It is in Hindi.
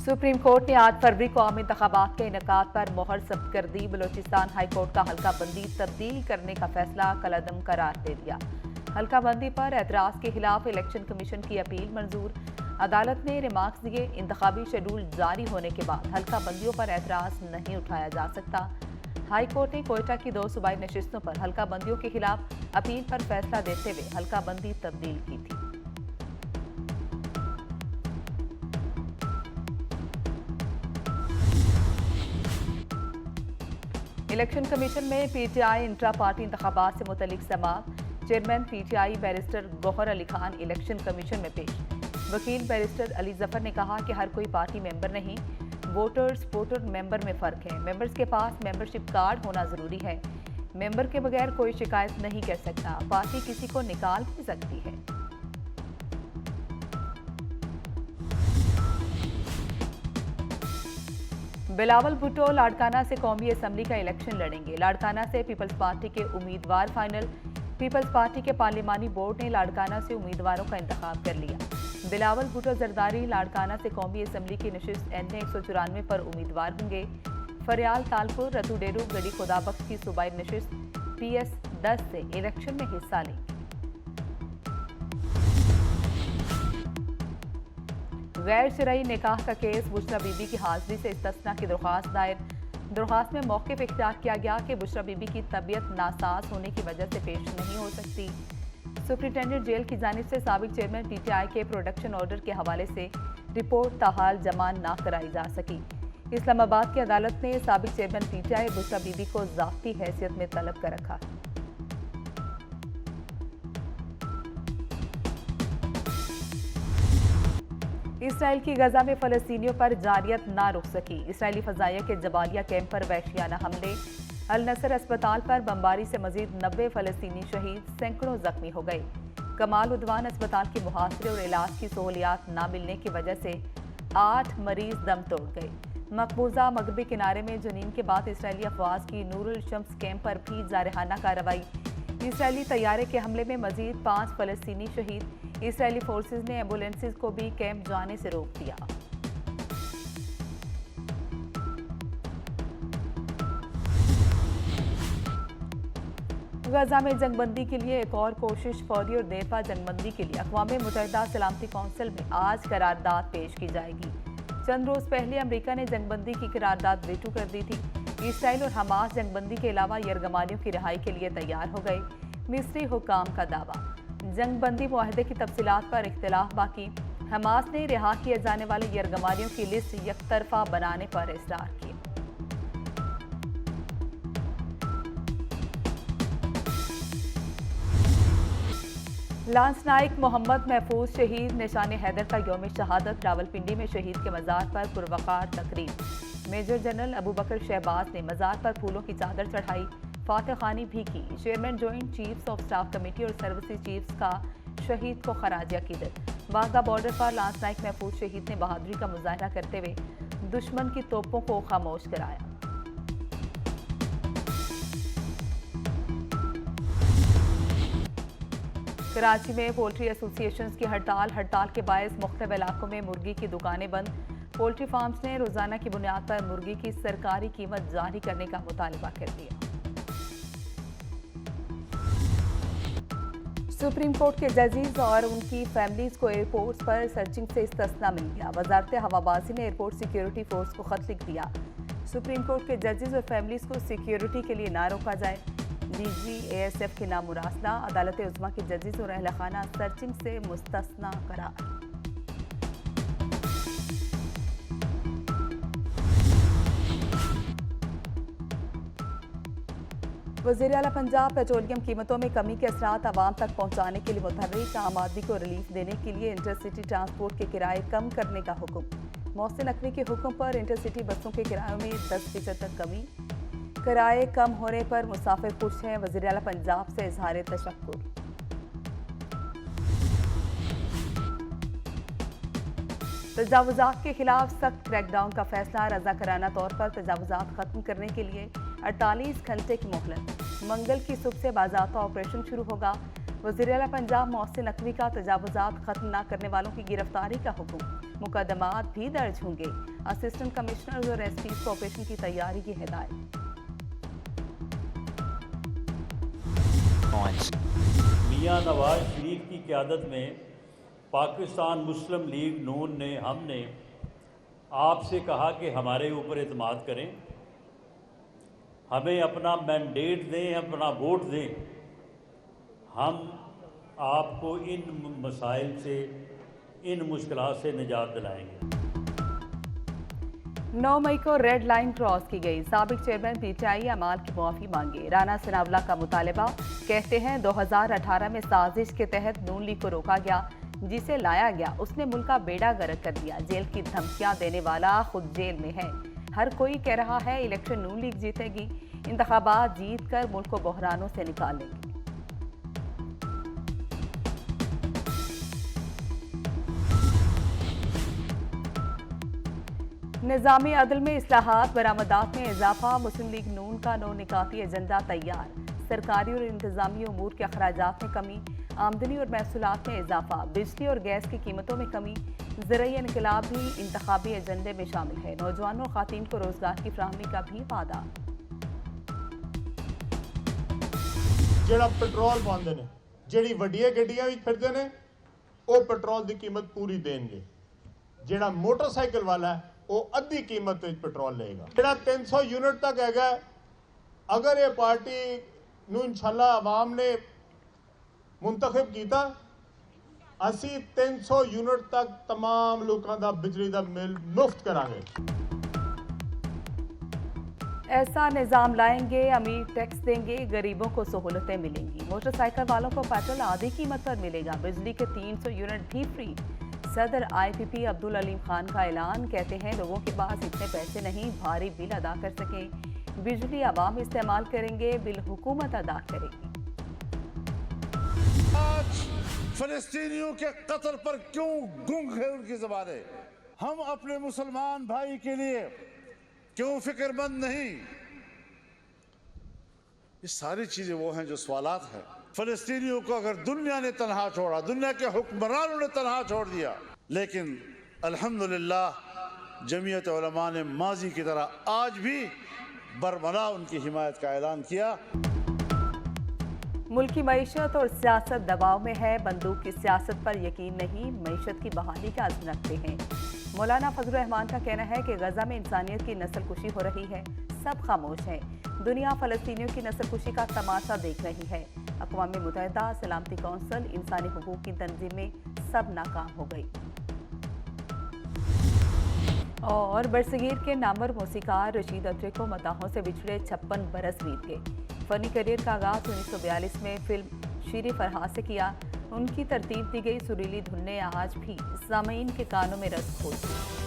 सुप्रीम कोर्ट ने 8 फरवरी को आम इंतखाबात के इनेकाद पर मोहर जब्त कर दी। बलोचिस्तान हाई कोर्ट का हल्का बंदी तब्दील करने का फैसला कलअदम करार दे दिया। हल्का बंदी पर एतराज के खिलाफ इलेक्शन कमीशन की अपील मंजूर। अदालत ने रिमार्क्स दिए, इंतखाबी शेड्यूल जारी होने के बाद हल्का बंदियों पर एतराज नहीं उठाया जा सकता। हाई कोर्ट ने कोयटा की 2 सूबाई नशिस्तों पर हल्का बंदियों के खिलाफ अपील पर फैसला देते हुए हल्का बंदी तब्दील की थी। इलेक्शन कमीशन में पीटीआई इंट्रा पार्टी इंतखाबात से मुतल्लिक समाअत। Chairman PTI barrister Gohar Ali Khan election commission में पेश। वकील बैरिस्टर अली जफर ने कहा कि हर कोई पार्टी मेंबर नहीं, वोटर मेंबर में फ़र्क है। मेंबर्स के पास मेंबरशिप कार्ड होना ज़रूरी है। मेंबर के बगैर कोई शिकायत नहीं कर सकता। पार्टी किसी को निकाल भी सकती है। बिलावल भुट्टो लाड़काना से कौमी असम्बली का इलेक्शन लड़ेंगे। लाड़काना से पीपल्स पार्टी के उम्मीदवार फाइनल। पीपल्स पार्टी के पार्लिमानी बोर्ड ने लाड़काना से उम्मीदवारों का इंतखाब कर लिया। बिलावल भुट्टो जरदारी लाड़काना से कौमी असम्बली की नशिस्त NA 194 पर उम्मीदवार होंगे। फरियाल तालपुर रतू डेरू गढ़ी खुदाबख्श की सूबाई नशिस्त PS 10 से इलेक्शन में हिस्सा लेंगे। गैर शरई निकाह का केस, बुशरा बीबी की हाजिरी से इस्तिस्ना की दरख्वास्त दायर। दरख्वास्त में मौक़िफ़ इख्तियार किया गया कि बुशरा बीबी की तबीयत नासाज होने की वजह से पेश नहीं हो सकती। सुप्रिंटेंडेंट जेल की जानिब से साबिक चेयरमैन PTI के प्रोडक्शन ऑर्डर के हवाले से रिपोर्ट ताहाल जमा ना कराई जा सकी। इस्लामाबाद की अदालत ने साबिक चेयरमैन PTI बुशरा बीबी को ज़ाब्ती हैसियत में तलब कर रखा। इसराइल की गजा में फ़लस्तीनियों पर जारियत ना रुक सकी। इसराइली फ़ज़ाइया के जबालिया कैंप पर वहशियाना हमले। अल नसर अस्पताल पर बमबारी से मजीद 90 फ़लस्तीनी शहीद, सैकड़ों जख्मी हो गए। कमाल उद्वान अस्पताल के मुहासरे और इलाज की सहूलियात ना मिलने की वजह से 8 मरीज दम तोड़ गए। मकबूजा मगरबी किनारे में जुनीन के बाद इसराइली अफवाज की नूरुल शम्स कैंप पर भी जारहाना कार्रवाई। इसराइली तैयारे के हमले में मजीद 5 फ़लस्तीनी शहीद। इसराइली फोर्सेस ने एम्बुलेंसेज को भी कैंप जाने से रोक दिया। गजा में जंगबंदी के लिए एक और कोशिश, फौरी और देरपा जंगबंदी के लिए अक़वाम मुत्तहिदा सलामती कौंसिल में आज करारदाद पेश की जाएगी। चंद रोज पहले अमेरिका ने जंगबंदी की करारदाद वेटू कर दी थी। इसराइल और हमास जंगबंदी के अलावा यरगमानियों की रिहाई के लिए तैयार हो गए। मिस्री हुकाम का दावा, जंगबंदी मुआहदे की तफसीलात पर इख्तिलाफ बाकी। हमास ने रिहा किए जाने वाले यरगमानियों की लिस्ट यकतरफा बनाने पर इसरार किया। लांस नाइक मोहम्मद महफूज शहीद, निशान हैदर का यौम शहादत। रावलपिंडी में शहीद के मज़ार पर पुरवकार तकरीब। मेजर जनरल अबू बकर शहबाज ने मज़ार पर फूलों की चादर चढ़ाई, फातह खानी भी की। Chairman joint chiefs of staff committee और सर्विसेज चीफ्स का शहीद को खराज अकीदत। वाघा बॉर्डर पर लांस नाइक महफूज शहीद ने बहादुरी का मुजाहरा करते हुए दुश्मन की तोपों को खामोश कराया। कराची में पोल्ट्री एसोसिएशंस की हड़ताल के बायस मुख्तलिफ इलाकों में मुर्गी की दुकानें बंद। पोल्ट्री फार्म्स ने रोजाना की बुनियाद पर मुर्गी की सरकारी कीमत जारी करने का मुतालबा कर दिया। सुप्रीम कोर्ट के जजेस और उनकी फैमिलीज को एयरपोर्ट्स पर सर्चिंग से इस्तिस्ना मिल गया। वजारत हवाबाजी ने एयरपोर्ट सिक्योरिटी फोर्स को खत लिख दिया। सुप्रीम कोर्ट के जजेस और फैमिलीज को सिक्योरिटी के लिए ना रोका जाए। DG ASF के नाम मुरासला। अदालत उज़्मा के जजेस और अहल खाना सर्चिंग से मुस्तस्ना करार। वज़ीर आला पंजाब पेट्रोलियम कीमतों में कमी के असरात आवाम तक पहुँचाने के लिए मुतहर्रिक, आम आदमी को रिलीफ देने के लिए इंटरसिटी ट्रांसपोर्ट के किराए कम करने का हुक्म। मोहसिन नकवी के हुक्म पर इंटरसिटी बसों के किरायों में 10% तक कमी। किराए कम होने पर मुसाफिर खुश हैं। वज़ीर आला पंजाब से इजहार तशक्कुर। तजावुज़ात के खिलाफ सख्त क्रैकडाउन का फैसला। रज़ाकाराना तौर पर तजावुज़ात खत्म करने के लिए 48 घंटे की मोहलत। मंगल की सुबह से बाज़ाब्ता ऑपरेशन शुरू होगा। वज़ीर आला पंजाब मोहसिन नकवी का तजावुज़ात खत्म न करने वालों की गिरफ्तारी का हुक्म, मुकदमात भी दर्ज होंगे। असिस्टेंट कमिश्नर और एसपी को ऑपरेशन की तैयारी की हिदायत। मियां नवाज शरीफ की क़यादत में पाकिस्तान मुस्लिम लीग नून ने हमने आपसे कहा कि हमारे ऊपर एतमाद करें, हमें अपना मैंडेट दें, अपना वोट दें, हम आपको इन मसाइल से, इन मुश्किलात से निजात दिलाएंगे। 9 मई को रेड लाइन क्रॉस की गई, साबिक चेयरमैन पीटीआई अमाल की मुआफ़ी मांगे। राना सनावला का मुतालबा, कहते हैं 2018 में साजिश के तहत नून लीग को रोका गया, जिसे लाया गया उसने मुल्क का बेड़ा गर्क कर दिया। जेल की धमकियां देने वाला खुद जेल में है। हर कोई कह रहा है इलेक्शन नून लीग जीतेगी, इंतखाबात जीत कर मुल्क को बहरानों से निकालेंगे। निज़ामी अदल में इस्लाहात, बरामदात में इजाफा, मुस्लिम लीग नून का 9 निकाती एजेंडा तैयार। सरकारी और इंतजामी उमूर के अखराजात में कमी, आमदनी और महसूलात में इजाफा, बिजली और गैस की कीमतों में कमी, ज़राई इनकलाब भी इंतखाबी एजेंडे में शामिल है। नौजवानों और ख़ातीन को रोजगार की फराहमी का भी वादा। ਜਿਹੜਾ ਪੈਟਰੋਲ ਪਾਉਂਦੇ ਨੇ, ਜਿਹੜੀ ਵੱਡੀਆਂ ਗੱਡੀਆਂ ਵਿੱਚ ਫਿਰਦੇ ਨੇ, ਉਹ ਪੈਟਰੋਲ ਦੀ ਕੀਮਤ ਪੂਰੀ ਦੇਣਗੇ। ਜਿਹੜਾ ਮੋਟਰਸਾਈਕਲ ਵਾਲਾ ਹੈ ਉਹ ਅੱਧੀ ਕੀਮਤ ਵਿੱਚ ਪੈਟਰੋਲ ਲਏਗਾ। ਜਿਹੜਾ 300 ਯੂਨਿਟ ਤੱਕ ਹੈਗਾ, ਅਗਰ ਇਹ ਪਾਰਟੀ ਨੂੰ ਇਨਸ਼ਾਅੱਲਾ ਆਵਾਮ ਨੇ ਮੁੰਤਖਬ ਕੀਤਾ, ਅਸੀਂ 300 ਯੂਨਿਟ ਤੱਕ तमाम ਲੋਕਾਂ ਦਾ ਬਿਜਲੀ ਦਾ ਬਿੱਲ ਮੁਫਤ ਕਰਾਂਗੇ। ऐसा निज़ाम लाएंगे, अमीर टैक्स देंगे, गरीबों को सहूलतें मिलेंगी। मोटरसाइकिल वालों को पेट्रोल आधी कीमत पर मिलेगा, बिजली के 300 यूनिट भी फ्री। सदर IPP अब्दुल अलीम खान का ऐलान, कहते हैं लोगों के पास इतने पैसे नहीं भारी बिल अदा कर सकें। बिजली आवाम इस्तेमाल करेंगे, बिल हुकूमत अदा करेगी। आज फलस्तीनियों के कत्ल पर क्यों गुंग है उनकी ज़बानें? हम अपने मुसलमान भाई के लिए क्यों फिक्रमंद नहीं? ये सारी चीजें वो हैं जो सवालात हैं। फलस्तीनियों को अगर दुनिया ने तनहा छोड़ा, दुनिया के हुक्मरानों ने तनहा छोड़ दिया, लेकिन अल्हम्दुलिल्लाह जमीयत उलमा ने माजी की तरह आज भी बरमला उनकी हिमायत का ऐलान किया। मुल्क की मईशत और सियासत दबाव में है, बंदूक की सियासत पर यकीन नहीं, मईशत की बहाली का अज़्म रखते हैं। मौलाना फजल रहमान का कहना है कि गजा में इंसानियत की नस्लकुशी हो रही है, सब खामोश हैं। दुनिया फलस्तीनियों की नस्लकुशी का तमाशा देख रही है। अक़वाम मुत्तहिदा, सलामती कौंसिल, इंसानी हुकूक की तंजीमें सब नाकाम हो गई। और बरसगीर के नामवर मौसीकार रशीद अत्रे को मदाहों से बिछड़े 56 बरस बीत गए। फ़नी करियर का आगाज़ 1942 में फिल्म शीरी फरहाद से किया। उनकी तरतीब दी गई सुरीली धुनें आज भी सामीन के कानों में रस खोती।